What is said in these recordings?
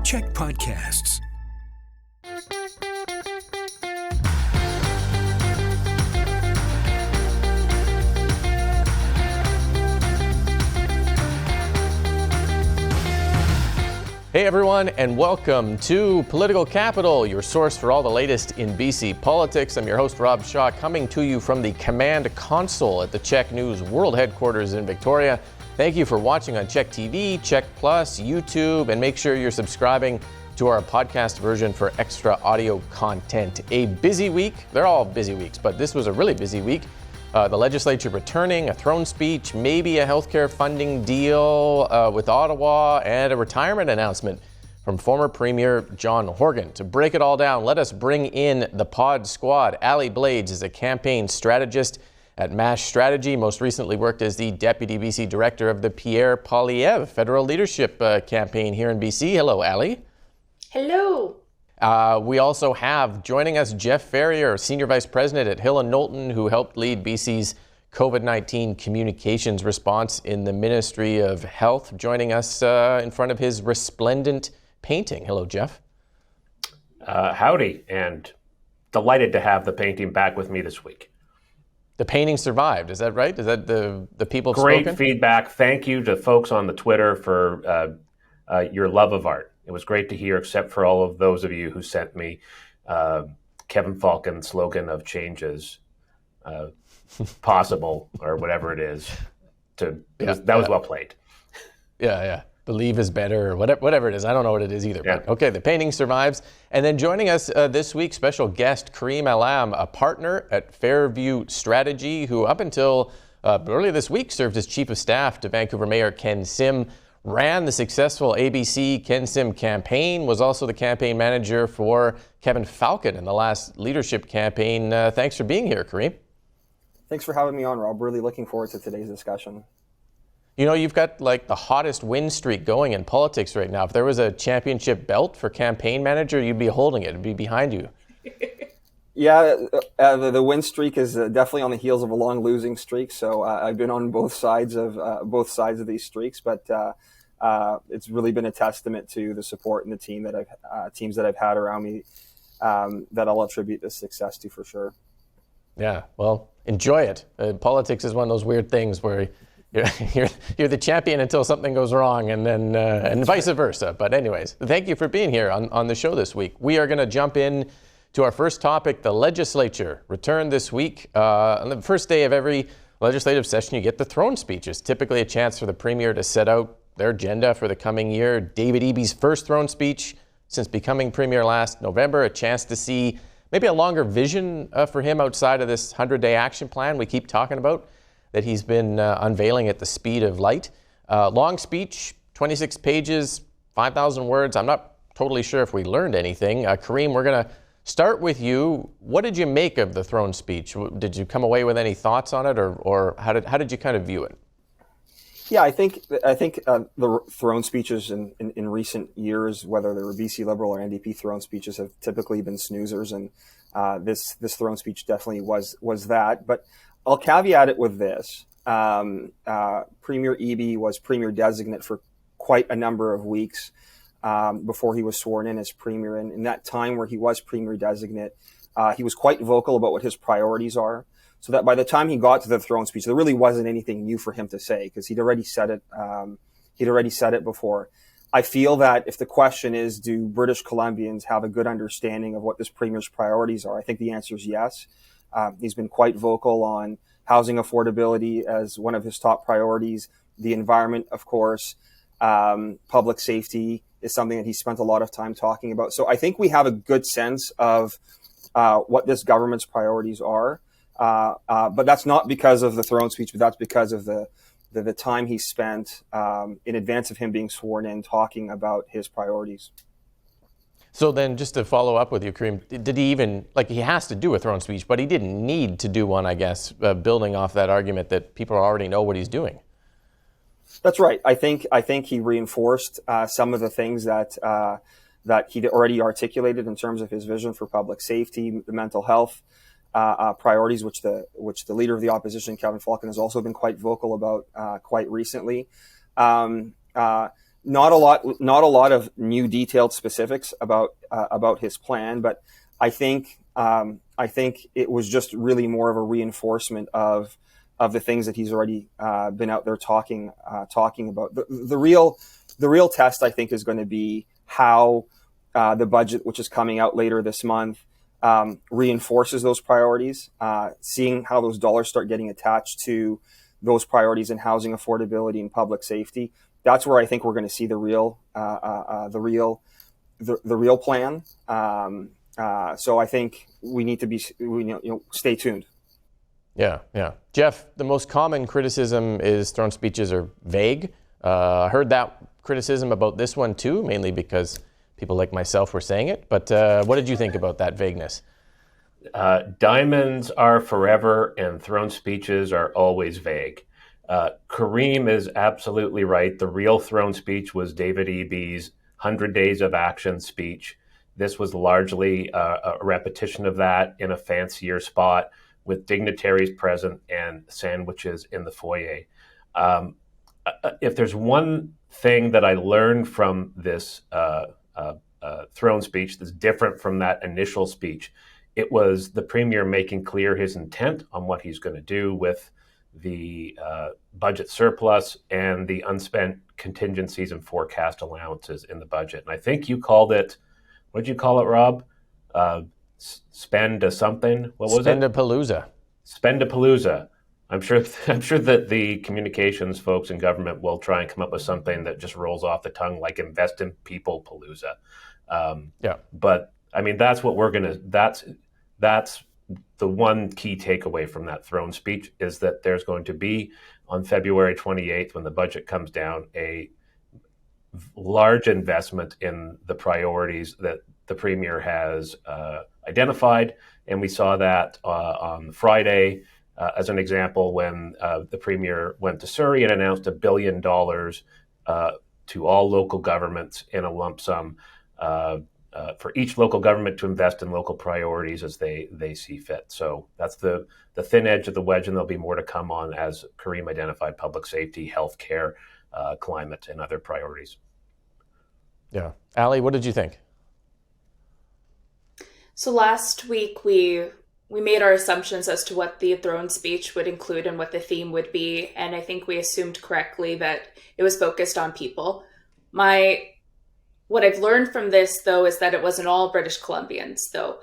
Check Podcasts. Hey everyone, and welcome to Political Capital, your source for all the latest in BC politics. I'm your host, Rob Shaw, coming to you from the Command Console at the Check News World Headquarters in Victoria. Thank you for watching on Check TV, Check Plus, YouTube, and make sure you're subscribing to our podcast version for extra audio content. A busy week. They're all busy weeks, but this was a really busy week. The legislature returning, a throne speech, maybe a healthcare funding deal with Ottawa, and a retirement announcement from former Premier John Horgan. To break it all down, let us bring in the pod squad. Allie Blades is a campaign strategist at MASH Strategy, most recently worked as the Deputy BC Director of the Pierre Poilievre Federal Leadership Campaign here in BC. Hello, Allie. Hello. We also have joining us Jeff Ferrier, Senior Vice President at Hill & Knowlton, who helped lead BC's COVID-19 communications response in the Ministry of Health, joining us in front of his resplendent painting. Hello, Jeff. Howdy, and delighted to have the painting back with me this week. The painting survived, is that right? Is that the people have Great spoken? feedback. Thank you to folks on the Twitter for your love of art. It was great to hear, except for all of those of you who sent me Kevin Falcon's slogan of changes possible, or whatever it is. That was well played. Yeah. Believe is better, or whatever it is. I don't know what it is either. Yeah. But okay, the painting survives. And then joining us this week, special guest Kareem Allam, a partner at Fairview Strategy, who up until earlier this week served as Chief of Staff to Vancouver Mayor Ken Sim, ran the successful ABC Ken Sim campaign, was also the campaign manager for Kevin Falcon in the last leadership campaign. Thanks for being here, Kareem. Thanks for having me on, Rob. Really looking forward to today's discussion. You know, you've got like the hottest win streak going in politics right now. If there was a championship belt for campaign manager, you'd be holding it. It'd be behind you. Yeah, the win streak is definitely on the heels of a long losing streak. So I've been on both sides of these streaks, but it's really been a testament to the support and the teams that I've had around me that I'll attribute this success to for sure. Yeah, well, enjoy it. Politics is one of those weird things where you're the champion until something goes wrong, and then and vice versa. But anyways, thank you for being here on the show this week. We are going to jump in to our first topic. The legislature returned this week. On the first day of every legislative session, you get the throne speeches, typically a chance for the premier to set out their agenda for the coming year. David Eby's first throne speech since becoming premier last November, a chance to see maybe a longer vision for him outside of this 100-day action plan we keep talking about that he's been unveiling at the speed of light. Long speech, 26 pages, 5,000 words. I'm not totally sure if we learned anything. Kareem, we're going to start with you. What did you make of the throne speech? Did you come away with any thoughts on it, or how did you kind of view it? Yeah, I think the throne speeches in recent years, whether they were BC Liberal or NDP throne speeches, have typically been snoozers, and this throne speech definitely was that. But I'll caveat it with this: Premier Eby was premier designate for quite a number of weeks before he was sworn in as premier, and in that time where he was premier designate, he was quite vocal about what his priorities are. So that by the time he got to the throne speech, there really wasn't anything new for him to say because he'd already said it. He'd already said it before. I feel that if the question is, do British Columbians have a good understanding of what this premier's priorities are? I think the answer is yes. He's been quite vocal on housing affordability as one of his top priorities. The environment, of course, public safety is something that he spent a lot of time talking about. So I think we have a good sense of what this government's priorities are. But that's not because of the throne speech, but that's because of the time he spent in advance of him being sworn in talking about his priorities. So then just to follow up with you, Kareem, did he even, he has to do a throne speech, but he didn't need to do one, I guess, building off that argument that people already know what he's doing. That's right. I think he reinforced some of the things that he'd already articulated in terms of his vision for public safety, the mental health priorities, which the leader of the opposition, Kevin Falcon, has also been quite vocal about quite recently. not a lot of new detailed specifics about his plan, but I think it was just really more of a reinforcement of the things that he's already been out there talking about. The real test, I think, is going to be how the budget, which is coming out later this month, reinforces those priorities, seeing how those dollars start getting attached to those priorities in housing affordability and public safety. That's where I think we're going to see the real plan. So I think we need to be, stay tuned. Yeah. Jeff, the most common criticism is throne speeches are vague. I heard that criticism about this one too, mainly because people like myself were saying it. But what did you think about that vagueness? Diamonds are forever and throne speeches are always vague. Kareem is absolutely right. The real throne speech was David Eby's 100 Days of Action speech. This was largely a repetition of that in a fancier spot with dignitaries present and sandwiches in the foyer. If there's one thing that I learned from this throne speech that's different from that initial speech, it was the Premier making clear his intent on what he's going to do with the budget surplus and the unspent contingencies and forecast allowances in the budget. And I think you called it, what did you call it, Rob? Spend a something? What was it? Spendapalooza. Spendapalooza. I'm sure that the communications folks in government will try and come up with something that just rolls off the tongue, like invest in people palooza. But I mean, that's what we're gonna. That's the one key takeaway from that throne speech, is that there's going to be, on February 28th, when the budget comes down, a large investment in the priorities that the Premier has identified. And we saw that on Friday, as an example, when the Premier went to Surrey and announced $1 billion to all local governments in a lump sum for each local government to invest in local priorities as they see fit. So that's the thin edge of the wedge, and there'll be more to come on as Kareem identified public safety, healthcare, climate, and other priorities. Yeah. Allie, what did you think? So last week we made our assumptions as to what the throne speech would include and what the theme would be, and I think we assumed correctly that it was focused on people. What I've learned from this, though, is that it wasn't all British Columbians, though.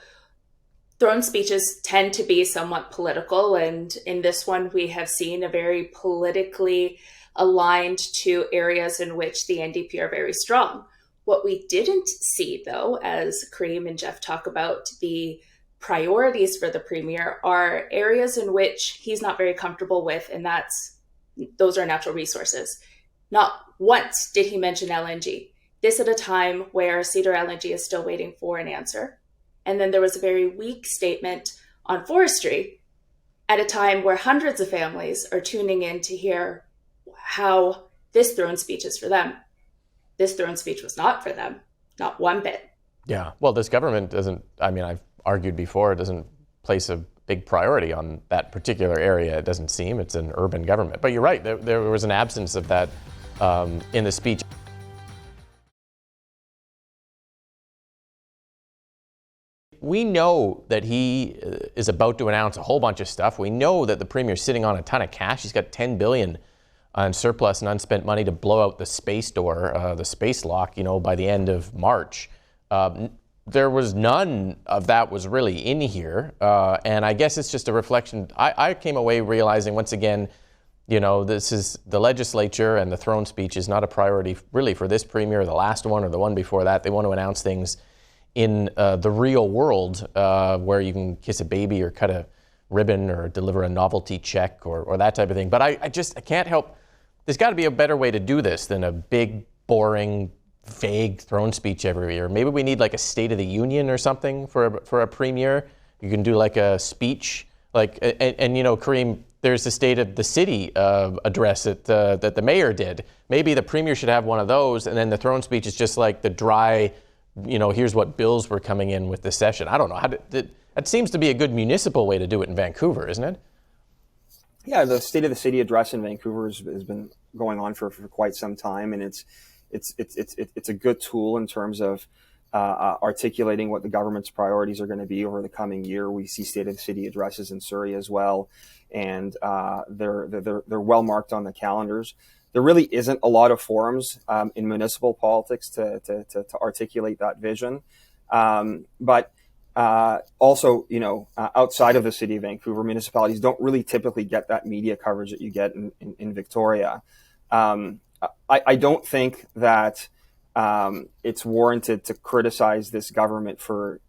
Throne speeches tend to be somewhat political, and in this one we have seen a very politically aligned to areas in which the NDP are very strong. What we didn't see, though, as Kareem and Jeff talk about the priorities for the Premier, are areas in which he's not very comfortable with, and those are natural resources. Not once did he mention LNG. This at a time where Cedar LNG is still waiting for an answer. And then there was a very weak statement on forestry at a time where hundreds of families are tuning in to hear how this throne speech is for them. This throne speech was not for them, not one bit. Yeah, well, this government doesn't, I've argued before, it doesn't place a big priority on that particular area, it doesn't seem. It's an urban government. But you're right, there was an absence of that in the speech. We know that he is about to announce a whole bunch of stuff. We know that the Premier's sitting on a ton of cash. He's got $10 billion on surplus and unspent money to blow out the space door, the space lock, by the end of March. There was none of that was really in here. And I guess it's just a reflection. I came away realizing once again, this is the legislature, and the throne speech is not a priority really for this Premier or the last one or the one before that. They want to announce things in the real world where you can kiss a baby or cut a ribbon or deliver a novelty check or that type of thing. But I can't help, there's got to be a better way to do this than a big, boring, vague throne speech every year. Maybe we need like a State of the Union or something for a Premier. You can do like a speech, and Kareem, there's the State of the City address that the mayor did. Maybe the Premier should have one of those, and then the throne speech is just like the dry, here's what bills were coming in with the session. I don't know. That seems to be a good municipal way to do it in Vancouver, isn't it? Yeah, the State of the City address in Vancouver has been going on for quite some time, and it's it's a good tool in terms of articulating what the government's priorities are going to be over the coming year. We see State of the City addresses in Surrey as well, and they're well marked on the calendars. There really isn't a lot of forums in municipal politics to articulate that vision, but also, outside of the city of Vancouver, municipalities don't really typically get that media coverage that you get in Victoria. I don't think that it's warranted to criticize this government for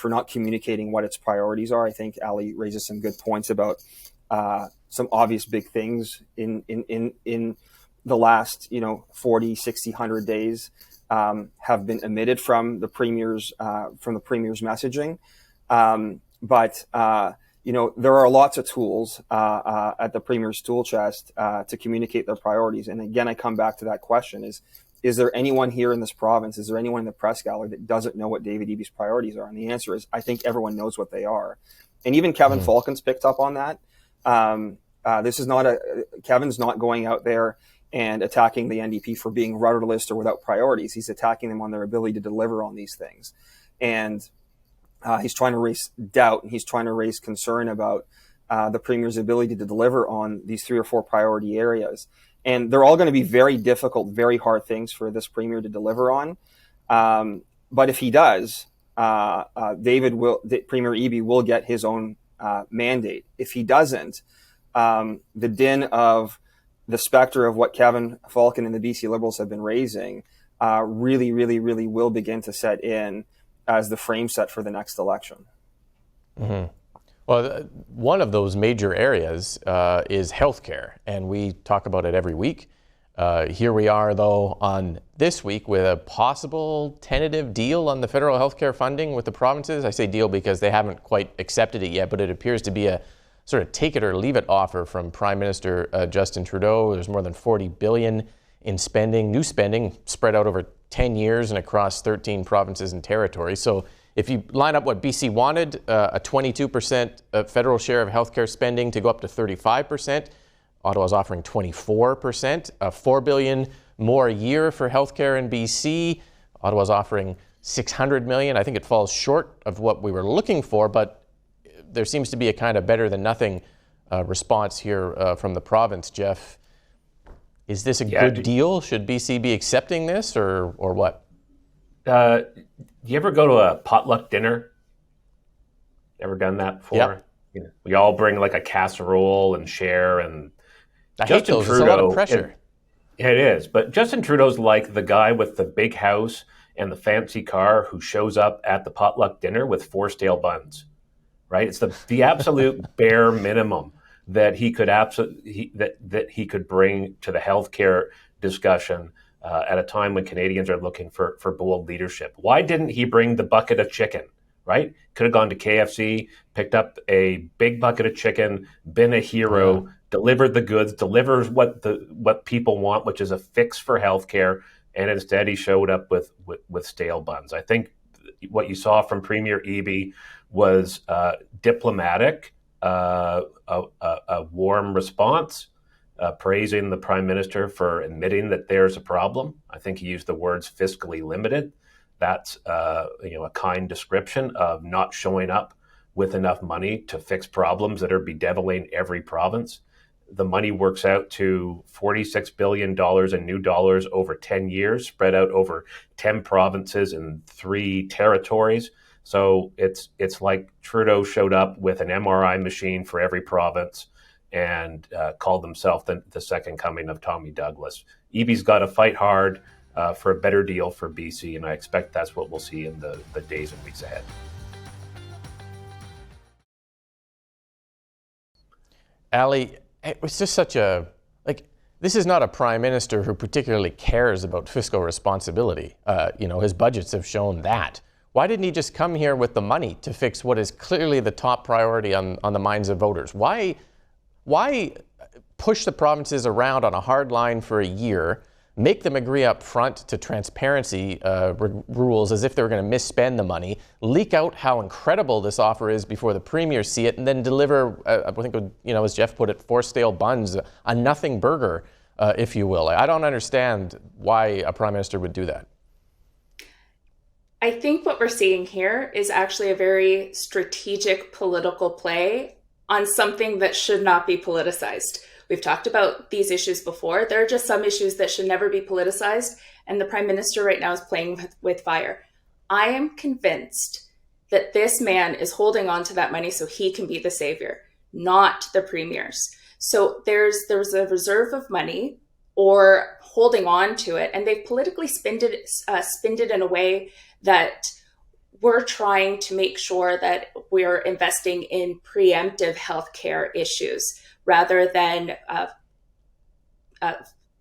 not communicating what its priorities are. I think Allie raises some good points about some obvious big things in the last 40, 60, 100 days have been omitted from the premier's messaging. But there are lots of tools at the premier's tool chest to communicate their priorities. And again, I come back to that question: is there anyone here in this province? Is there anyone in the press gallery that doesn't know what David Eby's priorities are? And the answer is, I think everyone knows what they are. And even Kevin Falcon's picked up on that. Kevin's not going out there and attacking the NDP for being rudderless or without priorities. He's attacking them on their ability to deliver on these things. And he's trying to raise doubt, and he's trying to raise concern about the Premier's ability to deliver on these 3 or 4 priority areas. And they're all going to be very difficult, very hard things for this Premier to deliver on. But if he does, Premier Eby will get his own mandate. If he doesn't, the din of the specter of what Kevin Falcon and the BC Liberals have been raising really, really, really will begin to set in as the frame set for the next election. Mm-hmm. Well, one of those major areas is healthcare, and we talk about it every week. Here we are, though, on this week with a possible tentative deal on the federal healthcare funding with the provinces. I say deal because they haven't quite accepted it yet, but it appears to be a sort of take it or leave it offer from Prime Minister Justin Trudeau. There's more than $40 billion in spending, new spending, spread out over 10 years and across 13 provinces and territories. So if you line up what BC wanted, a 22% federal share of healthcare spending to go up to 35%, Ottawa's offering 24%, $4 billion more a year for healthcare in BC. Ottawa's offering $600 million. I think it falls short of what we were looking for, but there seems to be a kind of better than nothing response here from the province. Jeff, is this a good deal? Should BC be accepting this or what? Do you ever go to a potluck dinner? Ever done that before? Yep. You know, we all bring like a casserole and share, and I hate those. It's a lot of pressure. It is, but Justin Trudeau's like the guy with the big house and the fancy car who shows up at the potluck dinner with 4 stale buns, right? It's the absolute bare minimum that he could that he could bring to the healthcare discussion at a time when Canadians are looking for bold leadership. Why didn't he bring the bucket of chicken, right? Could have gone to KFC, picked up a big bucket of chicken, been a hero, delivered the goods, delivers what people want, which is a fix for healthcare, and instead he showed up with stale buns. I think what you saw from Premier Eby was diplomatic, a warm response, praising the Prime Minister for admitting that there's a problem. I think he used the words fiscally limited. That's a kind description of not showing up with enough money to fix problems that are bedeviling every province. The money works out to $46 billion in new dollars over 10 years, spread out over 10 provinces and 3 territories. So it's like Trudeau showed up with an MRI machine for every province and called himself the second coming of Tommy Douglas. Eby's got to fight hard for a better deal for BC, and I expect that's what we'll see in the days and weeks ahead. Allie, it was just such this is not a prime minister who particularly cares about fiscal responsibility. His budgets have shown that. Why didn't he just come here with the money to fix what is clearly the top priority on the minds of voters? Why push the provinces around on a hard line for a year, make them agree up front to transparency rules as if they were going to misspend the money, leak out how incredible this offer is before the Premier see it, and then deliver, I think, as Jeff put it, 4 stale buns, a nothing burger if you will. I don't understand why a prime minister would do that. I think what we're seeing here is actually a very strategic political play on something that should not be politicized. We've talked about these issues before. There are just some issues that should never be politicized, and the prime minister right now is playing with fire. I am convinced that this man is holding on to that money so he can be the savior, not the premiers. So there's a reserve of money or holding on to it, and they've politically spinned it in a way that we're trying to make sure that we're investing in preemptive healthcare issues rather than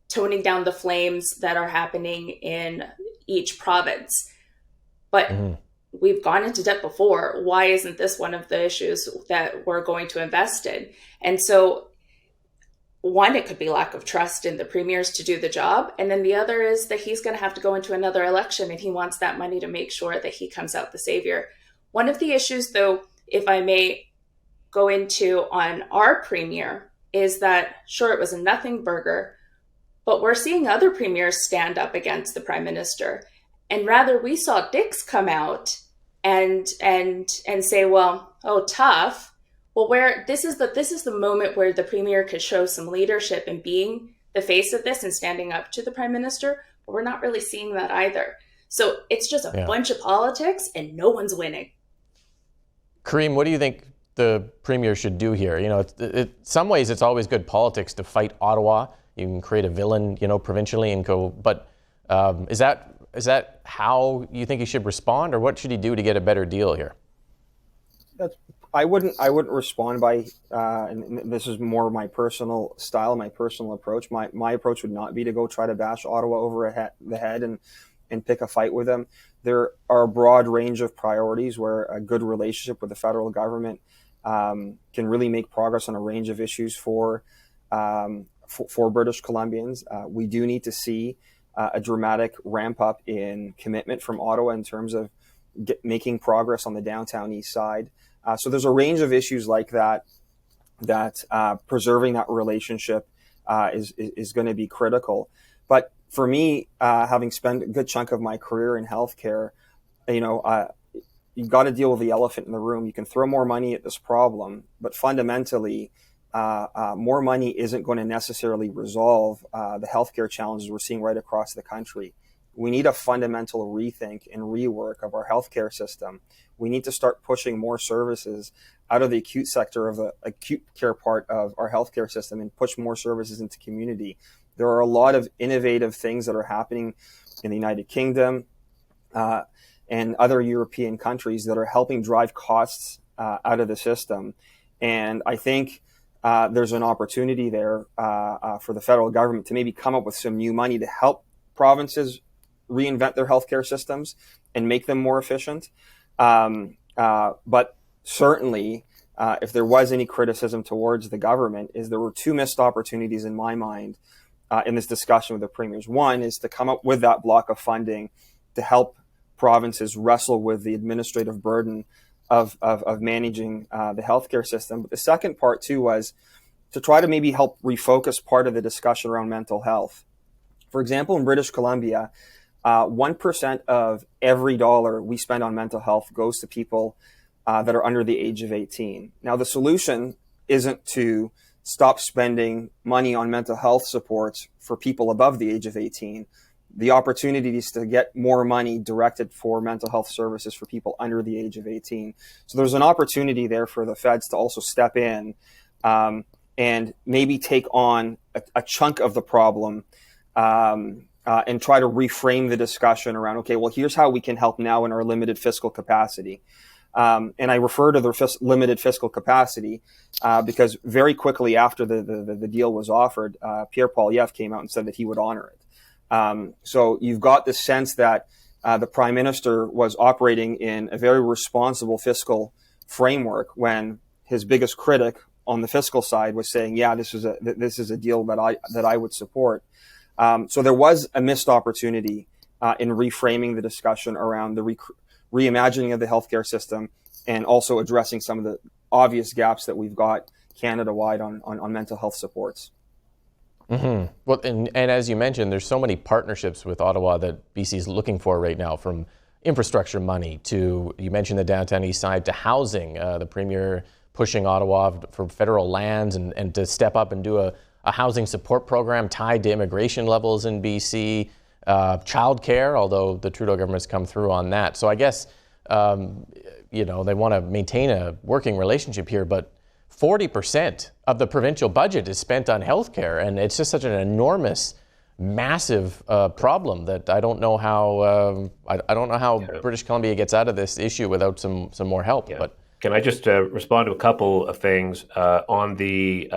toning down the flames that are happening in each province. But we've gone into debt before. Why isn't this one of the issues that we're going to invest in? And so one, it could be lack of trust in the premiers to do the job. And then the other is that he's going to have to go into another election and he wants that money to make sure that he comes out the savior. One of the issues, though, if I may go into on our premier, is that, sure, it was a nothing burger, but we're seeing other premiers stand up against the prime minister. And rather, we saw Dix come out and say, well, oh, tough. Well, where this is the moment where the premier could show some leadership in being the face of this and standing up to the prime minister, but we're not really seeing that either. So it's just a bunch of politics and no one's winning. Kareem, what do you think the premier should do here? You know, some ways it's always good politics to fight Ottawa. You can create a villain, provincially and go. But is that how you think he should respond, or what should he do to get a better deal here? I wouldn't respond by, and this is more my personal style, my personal approach. My approach would not be to go try to bash Ottawa over the head and pick a fight with them. There are a broad range of priorities where a good relationship with the federal government can really make progress on a range of issues for British Columbians. We do need to see a dramatic ramp up in commitment from Ottawa in terms of making progress on the downtown east side. So there's a range of issues like that preserving that relationship is going to be critical. But for me, having spent a good chunk of my career in healthcare, you've got to deal with the elephant in the room. You can throw more money at this problem, but fundamentally, more money isn't going to necessarily resolve the healthcare challenges we're seeing right across the country. We need a fundamental rethink and rework of our healthcare system. We need to start pushing more services out of the acute sector of the acute care part of our healthcare system and push more services into community. There are a lot of innovative things that are happening in the United Kingdom and other European countries that are helping drive costs out of the system. And I think there's an opportunity there for the federal government to maybe come up with some new money to help provinces reinvent their healthcare systems and make them more efficient. But certainly, if there was any criticism towards the government, is there were two missed opportunities in my mind in this discussion with the premiers. One is to come up with that block of funding to help provinces wrestle with the administrative burden of managing the healthcare system. But the second part too was to try to maybe help refocus part of the discussion around mental health. For example, in British Columbia, 1% of every dollar we spend on mental health goes to people that are under the age of 18. Now, the solution isn't to stop spending money on mental health supports for people above the age of 18. The opportunity is to get more money directed for mental health services for people under the age of 18. So there's an opportunity there for the feds to also step in and maybe take on a chunk of the problem and try to reframe the discussion around, okay, well, here's how we can help now in our limited fiscal capacity. And I refer to the limited fiscal capacity because very quickly after the deal was offered, Pierre Poilievre came out and said that he would honor it. So you've got the sense that the Prime Minister was operating in a very responsible fiscal framework when his biggest critic on the fiscal side was saying, yeah, this is a deal that I would support. So there was a missed opportunity in reframing the discussion around the reimagining of the healthcare system and also addressing some of the obvious gaps that we've got Canada-wide on mental health supports. Mm-hmm. Well, and as you mentioned, there's so many partnerships with Ottawa that BC is looking for right now, from infrastructure money to, you mentioned the downtown east side, to housing. The Premier pushing Ottawa for federal lands and to step up and do a housing support program tied to immigration levels in BC. Childcare, although the Trudeau government's come through on that. So I guess, they want to maintain a working relationship here, but 40% of the provincial budget is spent on healthcare, and it's just such an enormous, massive problem that I don't know how British Columbia gets out of this issue without some more help. Yeah. But can I just respond to a couple of things on the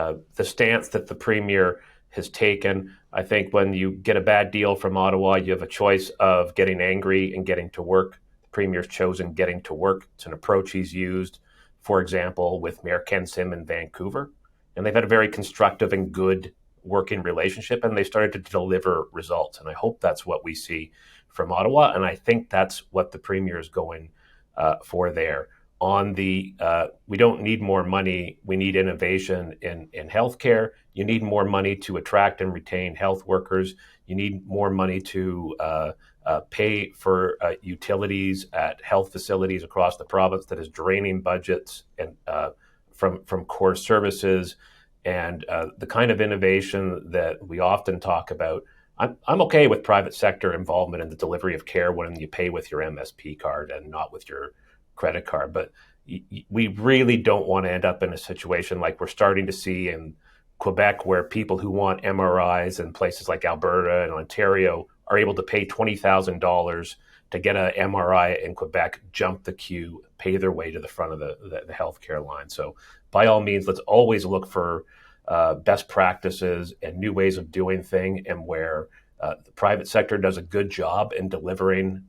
stance that the Premier has taken? I think when you get a bad deal from Ottawa, you have a choice of getting angry and getting to work. The Premier's chosen getting to work. It's an approach he's used, for example, with Mayor Ken Sim in Vancouver. And they've had a very constructive and good working relationship, and they started to deliver results. And I hope that's what we see from Ottawa. And I think that's what the Premier is going for there. On the, we don't need more money. We need innovation in healthcare. You need more money to attract and retain health workers. You need more money to pay for utilities at health facilities across the province that is draining budgets and from core services, and the kind of innovation that we often talk about. I'm okay with private sector involvement in the delivery of care when you pay with your MSP card and not with your credit card, but we really don't want to end up in a situation like we're starting to see in Quebec, where people who want MRIs in places like Alberta and Ontario are able to pay $20,000 to get an MRI in Quebec, jump the queue, pay their way to the front of the healthcare line. So by all means, let's always look for best practices and new ways of doing things, and where the private sector does a good job in delivering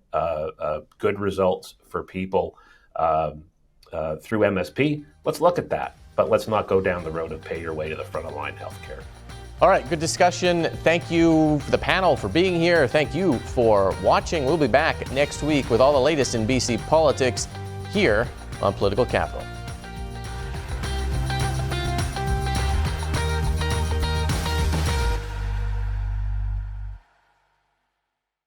good results for people through MSP, let's look at that. But let's not go down the road of pay your way to the front of line healthcare. all right, good discussion. Thank you, the panel, for being here. Thank you for watching. We'll be back next week with all the latest in BC politics here on Political Capital.